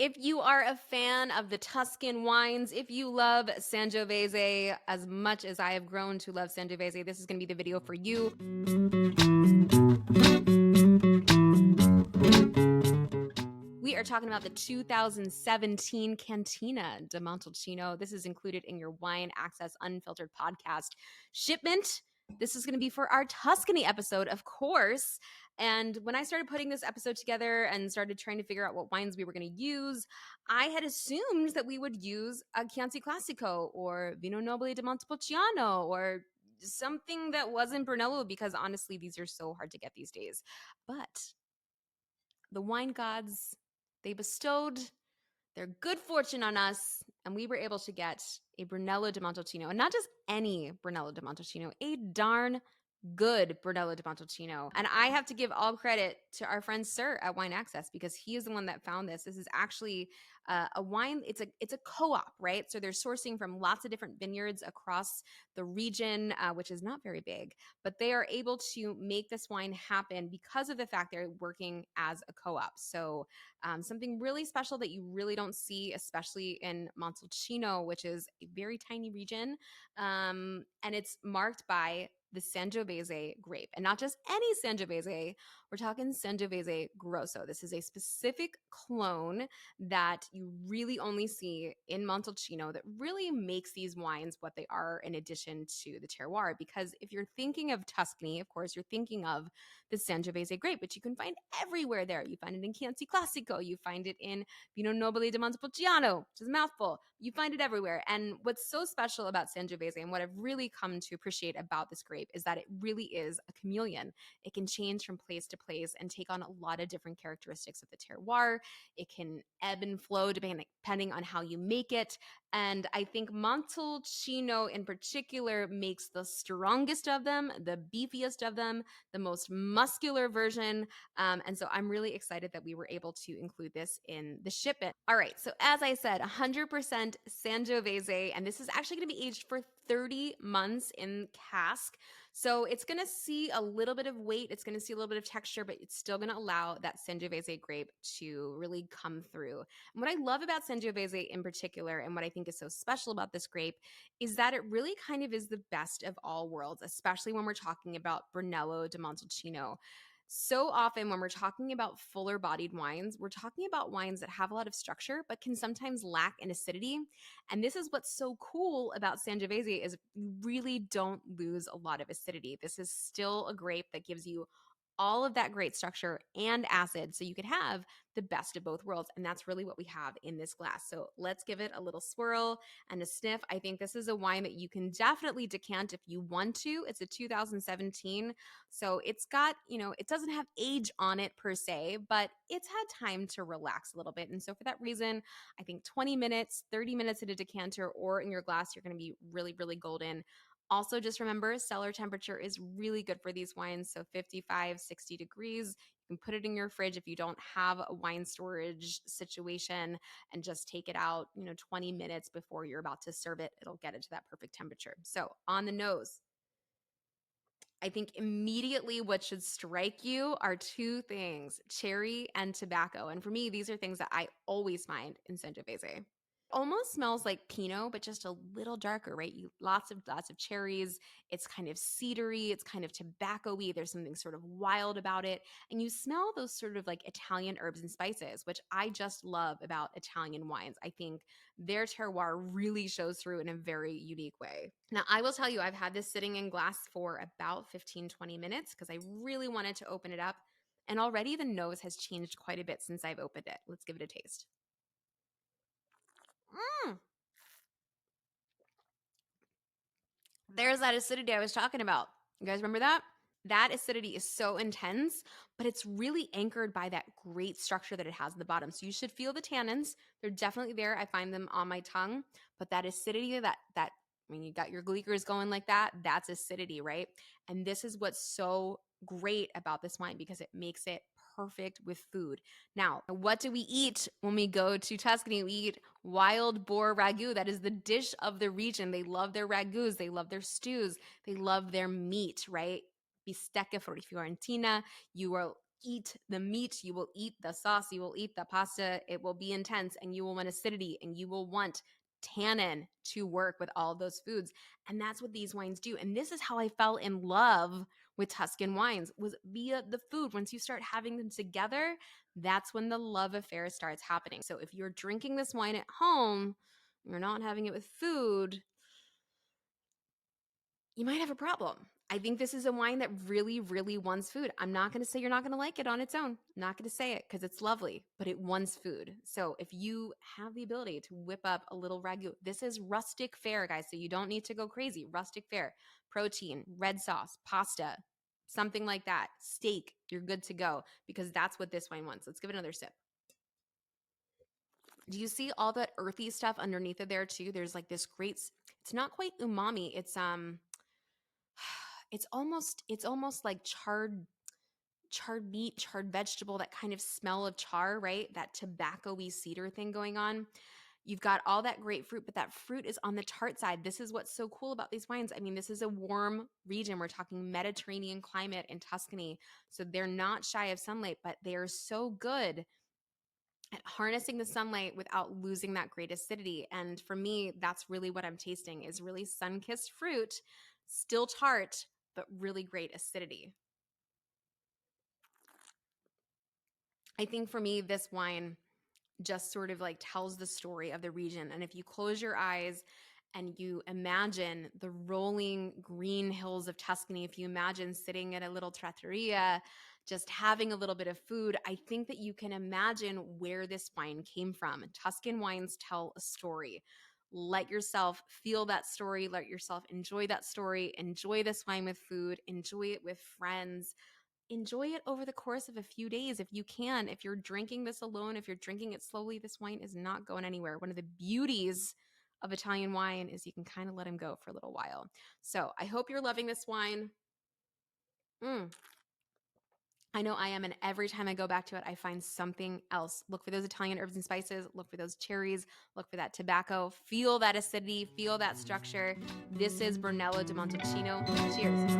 If you are a fan of the Tuscan wines, if you love Sangiovese as much as I have grown to love Sangiovese, this is going to be the video for you. We are talking about the 2017 Cantina di Montalcino. This is included in your Wine Access Unfiltered podcast shipment. This is going to be for our Tuscany episode, of course. And when I started putting this episode together and started trying to figure out what wines we were going to use, I had assumed that we would use a Chianti Classico or Vino Nobile di Montepulciano or something that wasn't Brunello, because honestly, these are so hard to get these days. But the wine gods, they bestowed their good fortune on us, and we were able to get a Brunello di Montalcino, and not just any Brunello di Montalcino, a darn good Brunello di Montalcino. And I have to give all credit to our friend Sir at Wine Access, because he is the one that found this. This is actually a wine. It's a co-op, right? So they're sourcing from lots of different vineyards across the region, which is not very big, but they are able to make this wine happen because of the fact they're working as a co-op. So something really special that you really don't see, especially in Montalcino, which is a very tiny region. And it's marked by the Sangiovese grape, and not just any Sangiovese. We're talking Sangiovese Grosso. This is a specific clone that you really only see in Montalcino that really makes these wines what they are, in addition to the terroir. Because if you're thinking of Tuscany, of course, you're thinking of the Sangiovese grape, which you can find everywhere there. You find it in Chianti Classico. You find it in Vino Nobile di Montepulciano, which is a mouthful. You find it everywhere. And what's so special about Sangiovese, and what I've really come to appreciate about this grape, is that it really is a chameleon. It can change from place to place and take on a lot of different characteristics of the terroir. It can ebb and flow depending on how you make it. And I think Montalcino in particular makes the strongest of them, the beefiest of them, the most muscular version. And so I'm really excited that we were able to include this in the shipment. All right, so as I said, 100% Sangiovese, and this is actually going to be aged for 30 months in cask. So it's going to see a little bit of weight, it's going to see a little bit of texture, but it's still going to allow that Sangiovese grape to really come through. And what I love about Sangiovese in particular, and what I think is so special about this grape, is that it really kind of is the best of all worlds, especially when we're talking about Brunello di Montalcino. So often when we're talking about fuller bodied wines, we're talking about wines that have a lot of structure but can sometimes lack in acidity. And this is what's so cool about Sangiovese, is you really don't lose a lot of acidity. This is still a grape that gives you all of that great structure and acid, so you could have the best of both worlds. And that's really what we have in this glass. So let's give it a little swirl and a sniff. I think this is a wine that you can definitely decant if you want to. It's a 2017, so it's got, it doesn't have age on it per se, but it's had time to relax a little bit. And so for that reason, I think 20 minutes, 30 minutes in a decanter or in your glass, you're going to be really, really golden. Also, just remember, cellar temperature is really good for these wines. So 55, 60 degrees. You can put it in your fridge if you don't have a wine storage situation, and just take it out, 20 minutes before you're about to serve it. It'll get it to that perfect temperature. So on the nose, I think immediately what should strike you are two things: cherry and tobacco. And for me, these are things that I always find in Sangiovese. Almost smells like Pinot, but just a little darker, right? Lots of cherries. It's kind of cedary. It's kind of tobacco-y. There's something sort of wild about it. And you smell those sort of like Italian herbs and spices, which I just love about Italian wines. I think their terroir really shows through in a very unique way. Now, I will tell you, I've had this sitting in glass for about 15, 20 minutes because I really wanted to open it up. And already the nose has changed quite a bit since I've opened it. Let's give it a taste. There's that acidity I was talking about. You guys remember that? That acidity is so intense, but it's really anchored by that great structure that it has at the bottom. So you should feel the tannins. They're definitely there. I find them on my tongue, but that acidity, when you got your gleekers going like that, that's acidity, right? And this is what's so great about this wine, because it makes it perfect with food. Now, what do we eat when we go to Tuscany? We eat wild boar ragu. That is the dish of the region. They love their ragus. They love their stews. They love their meat, right? Bistecca for Fiorentina. You are eat the meat, you will eat the sauce, you will eat the pasta. It will be intense, and you will want acidity, and you will want tannin to work with all of those foods. And that's what these wines do. And this is how I fell in love with Tuscan wines, was via the food. Once you start having them together, that's when the love affair starts happening. So if you're drinking this wine at home, you're not having it with food, you might have a problem. I think this is a wine that really, really wants food. I'm not going to say you're not going to like it on its own. I'm not going to say it because it's lovely, but it wants food. So if you have the ability to whip up a little ragu, this is rustic fare, guys. So you don't need to go crazy. Rustic fare, protein, red sauce, pasta, something like that, steak, you're good to go, because that's what this wine wants. Let's give it another sip. Do you see all that earthy stuff underneath of there too? There's like this great, it's not quite umami. It's almost like charred meat, charred vegetable, that kind of smell of char, right? That tobacco-y cedar thing going on. You've got all that great fruit, but that fruit is on the tart side. This is what's so cool about these wines. I mean, this is a warm region. We're talking Mediterranean climate in Tuscany. So they're not shy of sunlight, but they are so good at harnessing the sunlight without losing that great acidity. And for me, that's really what I'm tasting, is really sun-kissed fruit, still tart, but really great acidity. I think for me, this wine just sort of like tells the story of the region. And if you close your eyes and you imagine the rolling green hills of Tuscany, if you imagine sitting at a little trattoria, just having a little bit of food, I think that you can imagine where this wine came from. Tuscan wines tell a story. Let yourself feel that story. Let yourself enjoy that story. Enjoy this wine with food. Enjoy it with friends. Enjoy it over the course of a few days if you can. If you're drinking this alone, if you're drinking it slowly, this wine is not going anywhere. One of the beauties of Italian wine is you can kind of let them go for a little while. So I hope you're loving this wine. I know I am, and every time I go back to it, I find something else. Look for those Italian herbs and spices. Look for those cherries. Look for that tobacco. Feel that acidity. Feel that structure. This is Brunello di Montalcino. Cheers.